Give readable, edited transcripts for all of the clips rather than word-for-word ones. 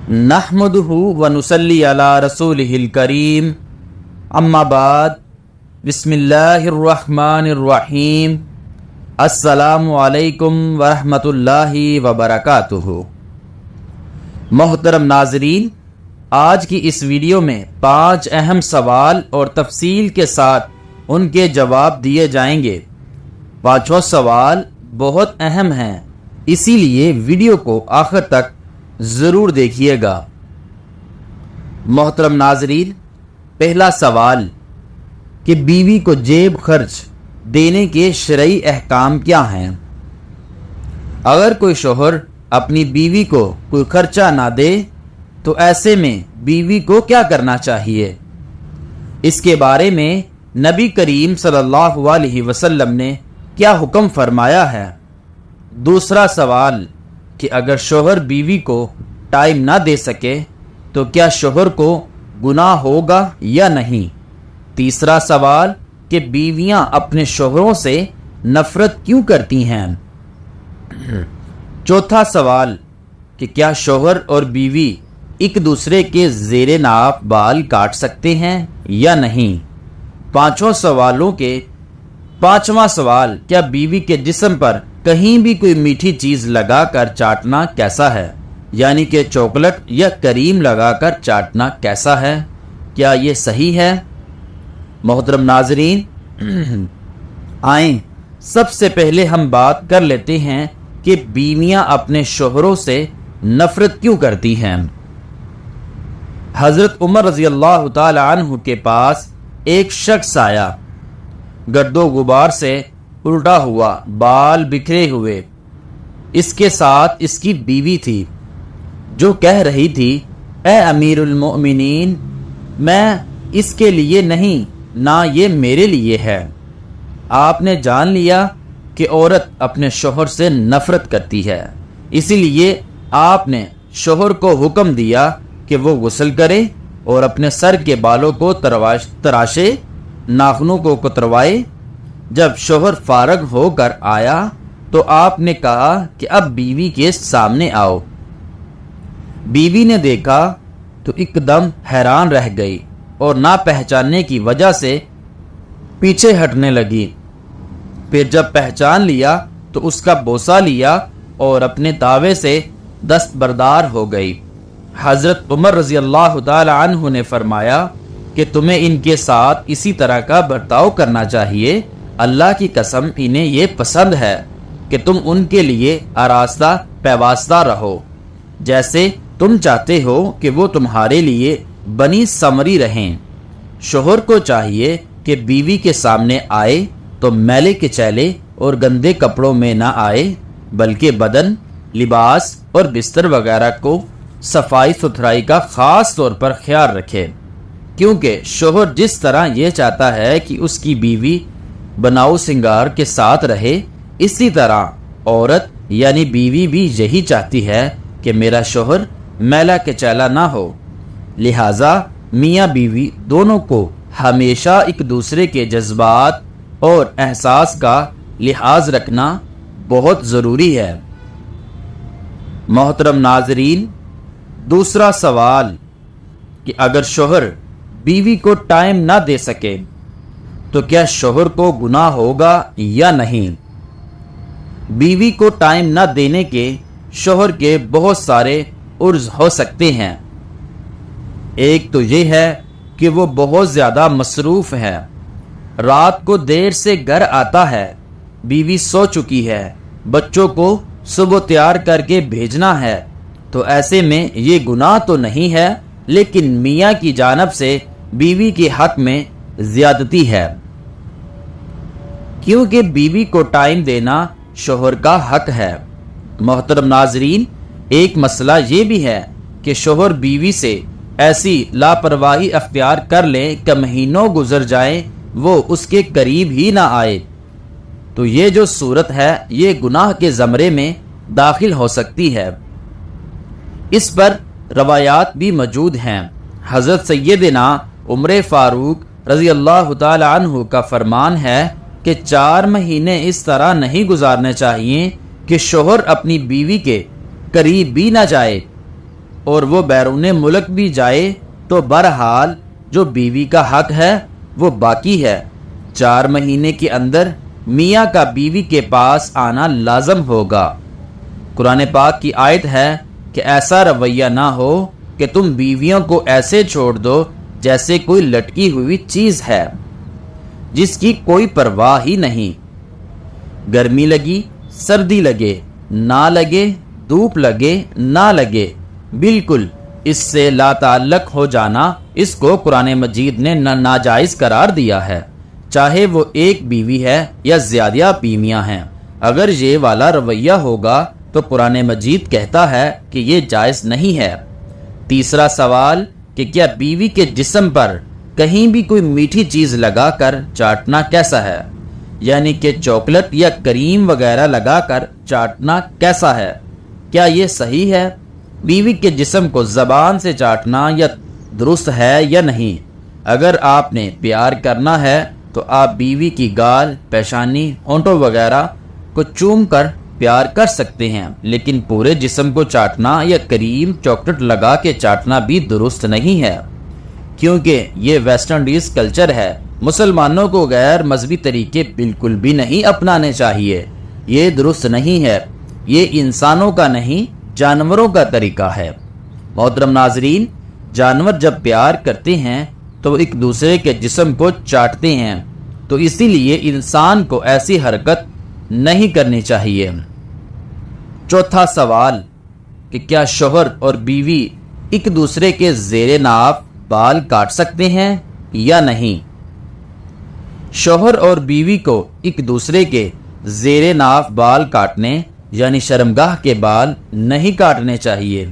نحمدہ ونصلی علی رسولہ الکریم اما بعد بسم اللہ الرحمن الرحیم السلام علیکم ورحمۃ اللہ وبرکاتہ۔ محترم ناظرین، آج کی اس ویڈیو میں 5 اہم سوال اور تفصیل کے ساتھ ان کے جواب دیے جائیں گے۔ 5 سوال بہت اہم ہیں، اسی لیے ویڈیو کو آخر تک ضرور دیکھیے گا۔ محترم ناظرین، پہلا سوال کہ بیوی کو جیب خرچ دینے کے شرعی احکام کیا ہیں؟ اگر کوئی شوہر اپنی بیوی کو کوئی خرچہ نہ دے تو ایسے میں بیوی کو کیا کرنا چاہیے؟ اس کے بارے میں نبی کریم صلی اللہ علیہ وسلم نے کیا حکم فرمایا ہے؟ دوسرا سوال کہ اگر شوہر بیوی کو ٹائم نہ دے سکے تو کیا شوہر کو گناہ ہوگا یا نہیں؟ تیسرا سوال کہ بیویاں اپنے شوہروں سے نفرت کیوں کرتی ہیں؟ چوتھا سوال کہ کیا شوہر اور بیوی ایک دوسرے کے زیر ناف بال کاٹ سکتے ہیں یا نہیں؟ 5 سوالوں کے 5واں سوال، کیا بیوی کے جسم پر کہیں بھی کوئی میٹھی چیز لگا کر چاٹنا کیسا ہے؟ یعنی کہ چاکلیٹ یا کریم لگا کر چاٹنا کیسا ہے؟ کیا یہ صحیح ہے؟ محترم ناظرین، آئیں سب سے پہلے ہم بات کر لیتے ہیں کہ بیویاں اپنے شوہروں سے نفرت کیوں کرتی ہیں۔ حضرت عمر رضی اللہ تعالی عنہ کے پاس ایک شخص آیا، گرد و غبار سے الٹا ہوا، بال بکھرے ہوئے۔ اس کے ساتھ اس کی بیوی تھی جو کہہ رہی تھی، اے امیر المؤمنین، میں اس کے لیے نہیں، نہ یہ میرے لیے ہے۔ آپ نے جان لیا کہ عورت اپنے شوہر سے نفرت کرتی ہے، اسی لیے آپ نے شوہر کو حکم دیا کہ وہ غسل کرے اور اپنے سر کے بالوں کو تراشے، ناخنوں کو کتروائے۔ جب شوہر فارغ ہو کر آیا تو آپ نے کہا کہ اب بیوی کے سامنے آؤ۔ بیوی نے دیکھا تو ایک دم حیران رہ گئی اور نہ پہچاننے کی وجہ سے پیچھے ہٹنے لگی۔ پھر جب پہچان لیا تو اس کا بوسہ لیا اور اپنے دعوے سے دستبردار ہو گئی۔ حضرت عمر رضی اللہ تعالی عنہ نے فرمایا کہ تمہیں ان کے ساتھ اسی طرح کا برتاؤ کرنا چاہیے۔ اللہ کی قسم انہیں یہ پسند ہے کہ تم ان کے لیے آراستہ پیوستہ رہو، جیسے تم چاہتے ہو کہ وہ تمہارے لیے بنی سمری رہیں۔ شوہر کو چاہیے کہ بیوی کے سامنے آئے تو میلے کے چیلے اور گندے کپڑوں میں نہ آئے، بلکہ بدن، لباس اور بستر وغیرہ کو صفائی ستھرائی کا خاص طور پر خیال رکھے، کیونکہ شوہر جس طرح یہ چاہتا ہے کہ اس کی بیوی بناؤ سنگار کے ساتھ رہے، اسی طرح عورت یعنی بیوی بھی یہی چاہتی ہے کہ میرا شوہر میلا کے چیلا نہ ہو۔ لہٰذا میاں بیوی دونوں کو ہمیشہ ایک دوسرے کے جذبات اور احساس کا لحاظ رکھنا بہت ضروری ہے۔ محترم ناظرین، دوسرا سوال کہ اگر شوہر بیوی کو ٹائم نہ دے سکے تو کیا شوہر کو گناہ ہوگا یا نہیں؟ بیوی کو ٹائم نہ دینے کے شوہر کے بہت سارے عرض ہو سکتے ہیں۔ ایک تو یہ ہے کہ وہ بہت زیادہ مصروف ہے، رات کو دیر سے گھر آتا ہے، بیوی سو چکی ہے، بچوں کو صبح تیار کر کے بھیجنا ہے، تو ایسے میں یہ گناہ تو نہیں ہے، لیکن میاں کی جانب سے بیوی کے حق میں زیادتی ہے، کیونکہ بیوی کو ٹائم دینا شوہر کا حق ہے۔ محترم ناظرین، ایک مسئلہ یہ بھی ہے کہ شوہر بیوی سے ایسی لاپرواہی اختیار کر لے کہ مہینوں گزر جائیں وہ اس کے قریب ہی نہ آئے، تو یہ جو صورت ہے یہ گناہ کے زمرے میں داخل ہو سکتی ہے۔ اس پر روایات بھی موجود ہیں۔ حضرت سیدنا عمر فاروق رضی اللہ تعالی عنہ کا فرمان ہے کہ 4 مہینے اس طرح نہیں گزارنے چاہیے کہ شوہر اپنی بیوی کے قریب بھی نہ جائے، اور وہ بیرون ملک بھی جائے تو بہرحال جو بیوی کا حق ہے وہ باقی ہے۔ 4 مہینے کے اندر میاں کا بیوی کے پاس آنا لازم ہوگا۔ قرآن پاک کی آیت ہے کہ ایسا رویہ نہ ہو کہ تم بیویوں کو ایسے چھوڑ دو جیسے کوئی لٹکی ہوئی چیز ہے جس کی کوئی پرواہ ہی نہیں۔ گرمی لگی، سردی لگے، نہ لگے، دھوپ لگے، نہ لگے، بالکل اس سے لا تعلق ہو جانا، اس کو قرآن مجید نے ناجائز قرار دیا ہے، چاہے وہ ایک بیوی ہے یا زیادہ بیویاں ہیں۔ اگر یہ والا رویہ ہوگا تو قرآن مجید کہتا ہے کہ یہ جائز نہیں ہے۔ تیسرا سوال کہ کیا بیوی کے جسم پر کہیں بھی کوئی میٹھی چیز لگا کر چاٹنا کیسا ہے؟ یعنی کہ چاکلیٹ یا کریم وغیرہ لگا کر چاٹنا کیسا ہے؟ کیا یہ صحیح ہے؟ بیوی کے جسم کو زبان سے چاٹنا یا درست ہے یا نہیں؟ اگر آپ نے پیار کرنا ہے تو آپ بیوی کی گال، پیشانی، ہونٹوں وغیرہ کو چوم کر پیار کر سکتے ہیں، لیکن پورے جسم کو چاٹنا یا کریم چاکلیٹ لگا کے چاٹنا بھی درست نہیں ہے، کیونکہ یہ ویسٹ انڈیز کلچر ہے۔ مسلمانوں کو غیر مذہبی طریقے بالکل بھی نہیں اپنانے چاہیے، یہ درست نہیں ہے، یہ انسانوں کا نہیں جانوروں کا طریقہ ہے۔ محترم ناظرین، جانور جب پیار کرتے ہیں تو وہ ایک دوسرے کے جسم کو چاٹتے ہیں، تو اسی لیے انسان کو ایسی حرکت نہیں کرنی چاہیے۔ چوتھا سوال کہ کیا شوہر اور بیوی ایک دوسرے کے زیر ناف بال کاٹ سکتے ہیں یا نہیں؟ شوہر اور بیوی کو ایک دوسرے کے زیر ناف بال کاٹنے یعنی شرمگاہ کے بال نہیں کاٹنے چاہیے،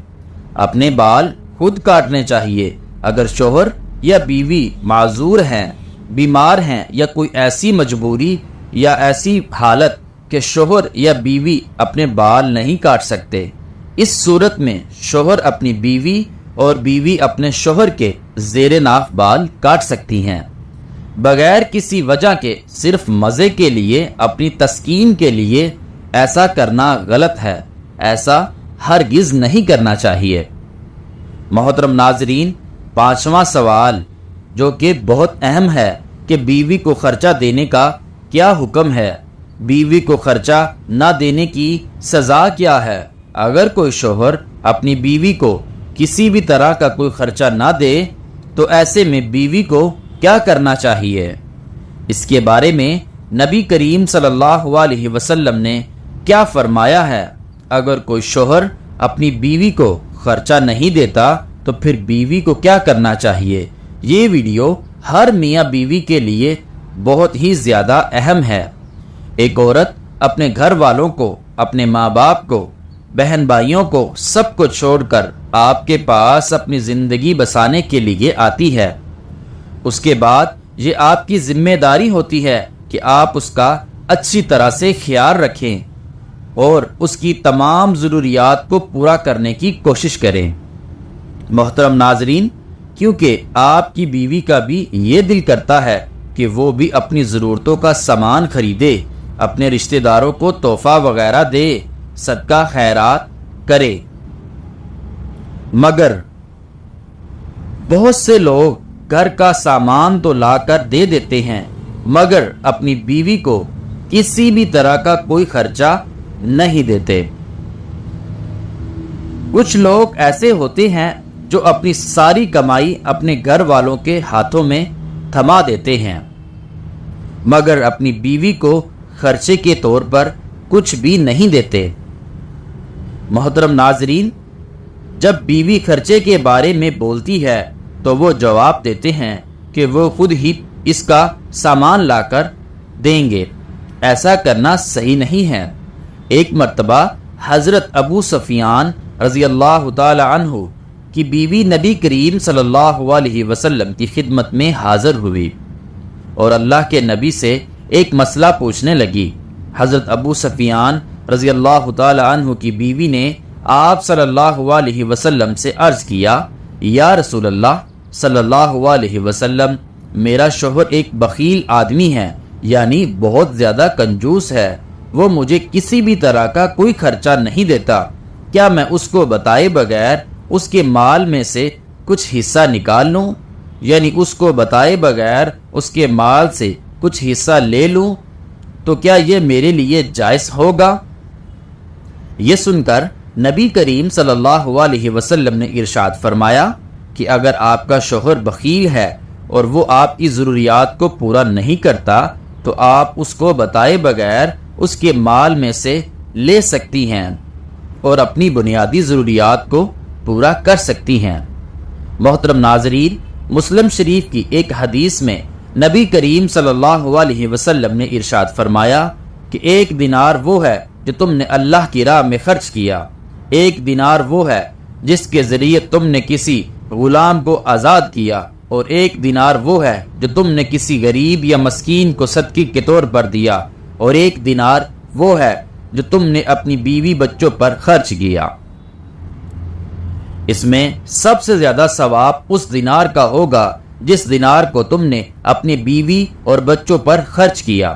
اپنے بال خود کاٹنے چاہیے۔ اگر شوہر یا بیوی معذور ہیں، بیمار ہیں یا کوئی ایسی مجبوری یا ایسی حالت کہ شوہر یا بیوی اپنے بال نہیں کاٹ سکتے، اس صورت میں شوہر اپنی بیوی اور بیوی اپنے شوہر کے زیر ناف بال کاٹ سکتی ہیں، بغیر کسی وجہ کے، صرف مزے کے لیے، اپنی تسکین کے لیے ایسا کرنا غلط ہے، ایسا ہرگز نہیں کرنا چاہیے۔ محترم ناظرین، 5واں سوال جو کہ بہت اہم ہے کہ بیوی کو خرچہ دینے کا کیا حکم ہے؟ بیوی کو خرچہ نہ دینے کی سزا کیا ہے؟ اگر کوئی شوہر اپنی بیوی کو کسی بھی طرح کا کوئی خرچہ نہ دے تو ایسے میں بیوی کو کیا کرنا چاہیے؟ اس کے بارے میں نبی کریم صلی اللہ علیہ وسلم نے کیا فرمایا ہے؟ اگر کوئی شوہر اپنی بیوی کو خرچہ نہیں دیتا تو پھر بیوی کو کیا کرنا چاہیے؟ یہ ویڈیو ہر میاں بیوی کے لیے بہت ہی زیادہ اہم ہے۔ ایک عورت اپنے گھر والوں کو، اپنے ماں باپ کو، بہن بھائیوں کو، سب کو چھوڑ کر آپ کے پاس اپنی زندگی بسانے کے لیے آتی ہے۔ اس کے بعد یہ آپ کی ذمہ داری ہوتی ہے کہ آپ اس کا اچھی طرح سے خیال رکھیں اور اس کی تمام ضروریات کو پورا کرنے کی کوشش کریں۔ محترم ناظرین، کیونکہ آپ کی بیوی کا بھی یہ دل کرتا ہے کہ وہ بھی اپنی ضرورتوں کا سامان خریدے، اپنے رشتہ داروں کو تحفہ وغیرہ دے، صدقہ خیرات کرے، مگر بہت سے لوگ گھر کا سامان تو لا کر دے دیتے ہیں مگر اپنی بیوی کو کسی بھی طرح کا کوئی خرچہ نہیں دیتے۔ کچھ لوگ ایسے ہوتے ہیں جو اپنی ساری کمائی اپنے گھر والوں کے ہاتھوں میں تھما دیتے ہیں مگر اپنی بیوی کو خرچے کے طور پر کچھ بھی نہیں دیتے۔ محترم ناظرین، جب بیوی خرچے کے بارے میں بولتی ہے تو وہ جواب دیتے ہیں کہ وہ خود ہی اس کا سامان لا کر دیں گے۔ ایسا کرنا صحیح نہیں ہے۔ ایک مرتبہ حضرت ابو سفیان رضی اللہ تعالی عنہ کی بیوی نبی کریم صلی اللہ علیہ وسلم کی خدمت میں حاضر ہوئی اور اللہ کے نبی سے ایک مسئلہ پوچھنے لگی۔ حضرت ابو سفیان رضی اللہ تعالی عنہ کی بیوی نے آپ صلی اللہ علیہ وسلم سے عرض کیا، یا رسول اللہ صلی اللہ علیہ وسلم، میرا شوہر ایک بخیل آدمی ہے، یعنی بہت زیادہ کنجوس ہے، وہ مجھے کسی بھی طرح کا کوئی خرچہ نہیں دیتا، کیا میں اس کو بتائے بغیر اس کے مال میں سے کچھ حصہ نکال لوں، یعنی اس کو بتائے بغیر اس کے مال سے کچھ حصہ لے لوں، تو کیا یہ میرے لیے جائز ہوگا؟ یہ سن کر نبی کریم صلی اللہ علیہ وسلم نے ارشاد فرمایا کہ اگر آپ کا شوہر بخیل ہے اور وہ آپ کی ضروریات کو پورا نہیں کرتا تو آپ اس کو بتائے بغیر اس کے مال میں سے لے سکتی ہیں اور اپنی بنیادی ضروریات کو پورا کر سکتی ہیں۔ محترم ناظرین، مسلم شریف کی ایک حدیث میں نبی کریم صلی اللہ علیہ وسلم نے ارشاد فرمایا کہ 1 دینار وہ ہے جو تم نے اللہ کی راہ میں خرچ کیا، 1 دینار وہ ہے جس کے ذریعے تم نے کسی غلام کو آزاد کیا، اور 1 دینار وہ ہے جو تم نے کسی غریب یا مسکین کو صدقے کے طور پر دیا، اور 1 دینار وہ ہے جو تم نے اپنی بیوی بچوں پر خرچ کیا۔ اس میں سب سے زیادہ ثواب اس دینار کا ہوگا جس دینار کو تم نے اپنی بیوی اور بچوں پر خرچ کیا۔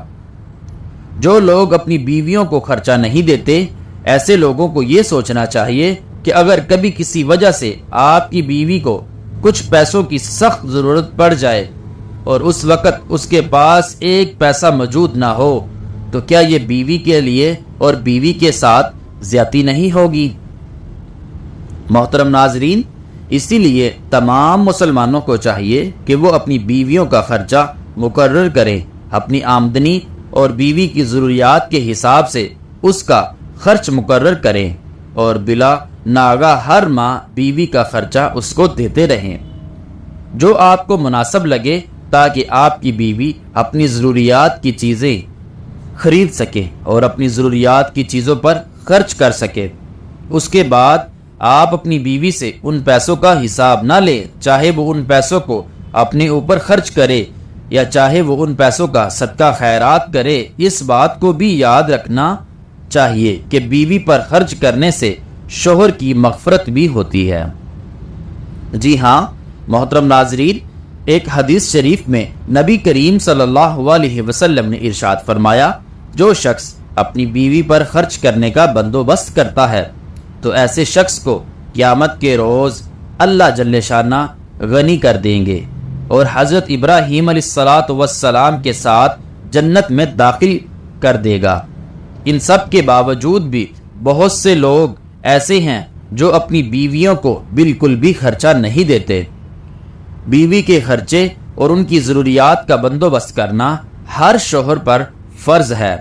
جو لوگ اپنی بیویوں کو خرچہ نہیں دیتے، ایسے لوگوں کو یہ سوچنا چاہیے کہ اگر کبھی کسی وجہ سے آپ کی بیوی کو کچھ پیسوں کی سخت ضرورت پڑ جائے اور اس وقت اس کے پاس 1 پیسہ موجود نہ ہو تو کیا یہ بیوی کے لیے اور بیوی کے ساتھ زیادتی نہیں ہوگی؟ محترم ناظرین، اسی لیے تمام مسلمانوں کو چاہیے کہ وہ اپنی بیویوں کا خرچہ مقرر کریں، اپنی آمدنی اور بیوی کی ضروریات کے حساب سے اس کا خرچ مقرر کریں اور بلا ناغہ ہر ماہ بیوی کا خرچہ اس کو دیتے رہیں، جو آپ کو مناسب لگے، تاکہ آپ کی بیوی اپنی ضروریات کی چیزیں خرید سکے اور اپنی ضروریات کی چیزوں پر خرچ کر سکے۔ اس کے بعد آپ اپنی بیوی سے ان پیسوں کا حساب نہ لیں، چاہے وہ ان پیسوں کو اپنے اوپر خرچ کرے یا چاہے وہ ان پیسوں کا صدقہ خیرات کرے۔ اس بات کو بھی یاد رکھنا چاہیے کہ بیوی پر خرچ کرنے سے شوہر کی مغفرت بھی ہوتی ہے۔ جی ہاں محترم ناظرین، ایک حدیث شریف میں نبی کریم صلی اللہ علیہ وسلم نے ارشاد فرمایا، جو شخص اپنی بیوی پر خرچ کرنے کا بندوبست کرتا ہے تو ایسے شخص کو قیامت کے روز اللہ جل شانہ غنی کر دیں گے اور حضرت ابراہیم علیہ السلام کے ساتھ جنت میں داخل کر دے گا۔ ان سب کے باوجود بھی بہت سے لوگ ایسے ہیں جو اپنی بیویوں کو بالکل بھی خرچہ نہیں دیتے۔ بیوی کے خرچے اور ان کی ضروریات کا بندوبست کرنا ہر شوہر پر فرض ہے،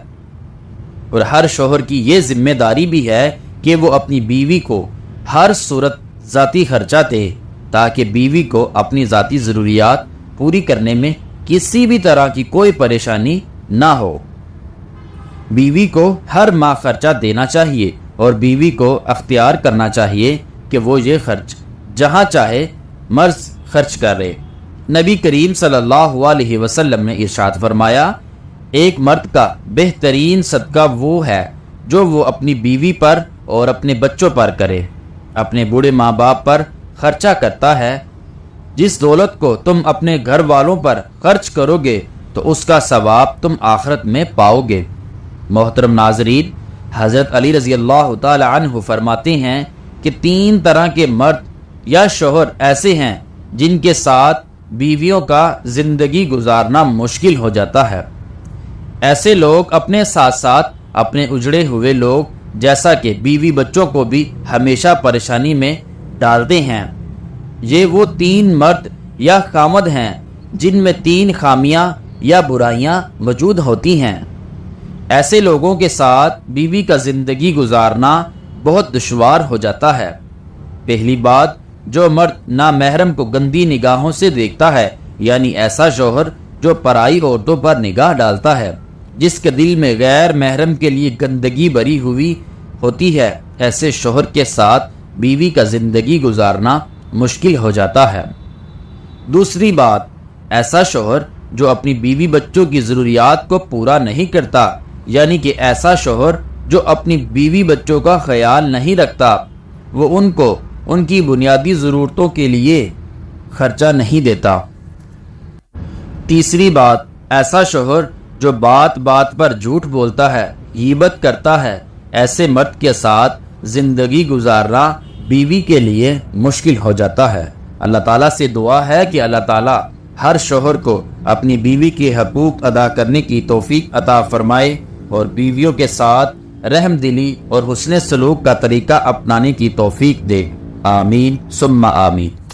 اور ہر شوہر کی یہ ذمہ داری بھی ہے کہ وہ اپنی بیوی کو ہر صورت ذاتی خرچہ دے تاکہ بیوی کو اپنی ذاتی ضروریات پوری کرنے میں کسی بھی طرح کی کوئی پریشانی نہ ہو۔ بیوی کو ہر ماہ خرچہ دینا چاہیے اور بیوی کو اختیار کرنا چاہیے کہ وہ یہ خرچ جہاں چاہے مرض خرچ کرے۔ نبی کریم صلی اللہ علیہ وسلم نے ارشاد فرمایا، ایک مرد کا بہترین صدقہ وہ ہے جو وہ اپنی بیوی پر اور اپنے بچوں پر کرے۔ اپنے بوڑھے ماں باپ پر خرچہ کرتا ہے۔ جس دولت کو تم اپنے گھر والوں پر خرچ کرو گے تو اس کا ثواب تم آخرت میں پاؤ گے۔ محترم ناظرین، حضرت علی رضی اللہ تعالی عنہ فرماتے ہیں کہ 3 طرح کے مرد یا شوہر ایسے ہیں جن کے ساتھ بیویوں کا زندگی گزارنا مشکل ہو جاتا ہے۔ ایسے لوگ اپنے ساتھ ساتھ اپنے اجڑے ہوئے لوگ جیسا کہ بیوی بچوں کو بھی ہمیشہ پریشانی میں ڈالتے ہیں۔ یہ وہ 3 مرد یا خامد ہیں جن میں 3 خامیاں یا برائیاں موجود ہوتی ہیں۔ ایسے لوگوں کے ساتھ بیوی کا زندگی گزارنا بہت دشوار ہو جاتا ہے۔ پہلی بات، جو مرد نامحرم کو گندی نگاہوں سے دیکھتا ہے، یعنی ایسا شوہر جو پرائی عورتوں پر نگاہ ڈالتا ہے، جس کے دل میں غیر محرم کے لیے گندگی بری ہوئی ہوتی ہے، ایسے شوہر کے ساتھ بیوی کا زندگی گزارنا مشکل ہو جاتا ہے۔ دوسری بات، ایسا شوہر جو اپنی بیوی بچوں کی ضروریات کو پورا نہیں کرتا، یعنی کہ ایسا شوہر جو اپنی بیوی بچوں کا خیال نہیں رکھتا، وہ ان کو ان کی بنیادی ضرورتوں کے لیے خرچہ نہیں دیتا۔ تیسری بات، ایسا شوہر جو بات بات پر جھوٹ بولتا ہے، غیبت کرتا ہے، ایسے مرد کے ساتھ زندگی گزارنا بیوی کے لیے مشکل ہو جاتا ہے۔ اللہ تعالیٰ سے دعا ہے کہ اللہ تعالیٰ ہر شوہر کو اپنی بیوی کے حقوق ادا کرنے کی توفیق عطا فرمائے اور بیویوں کے ساتھ رحم دلی اور حسن سلوک کا طریقہ اپنانے کی توفیق دے۔ آمین ثم آمین۔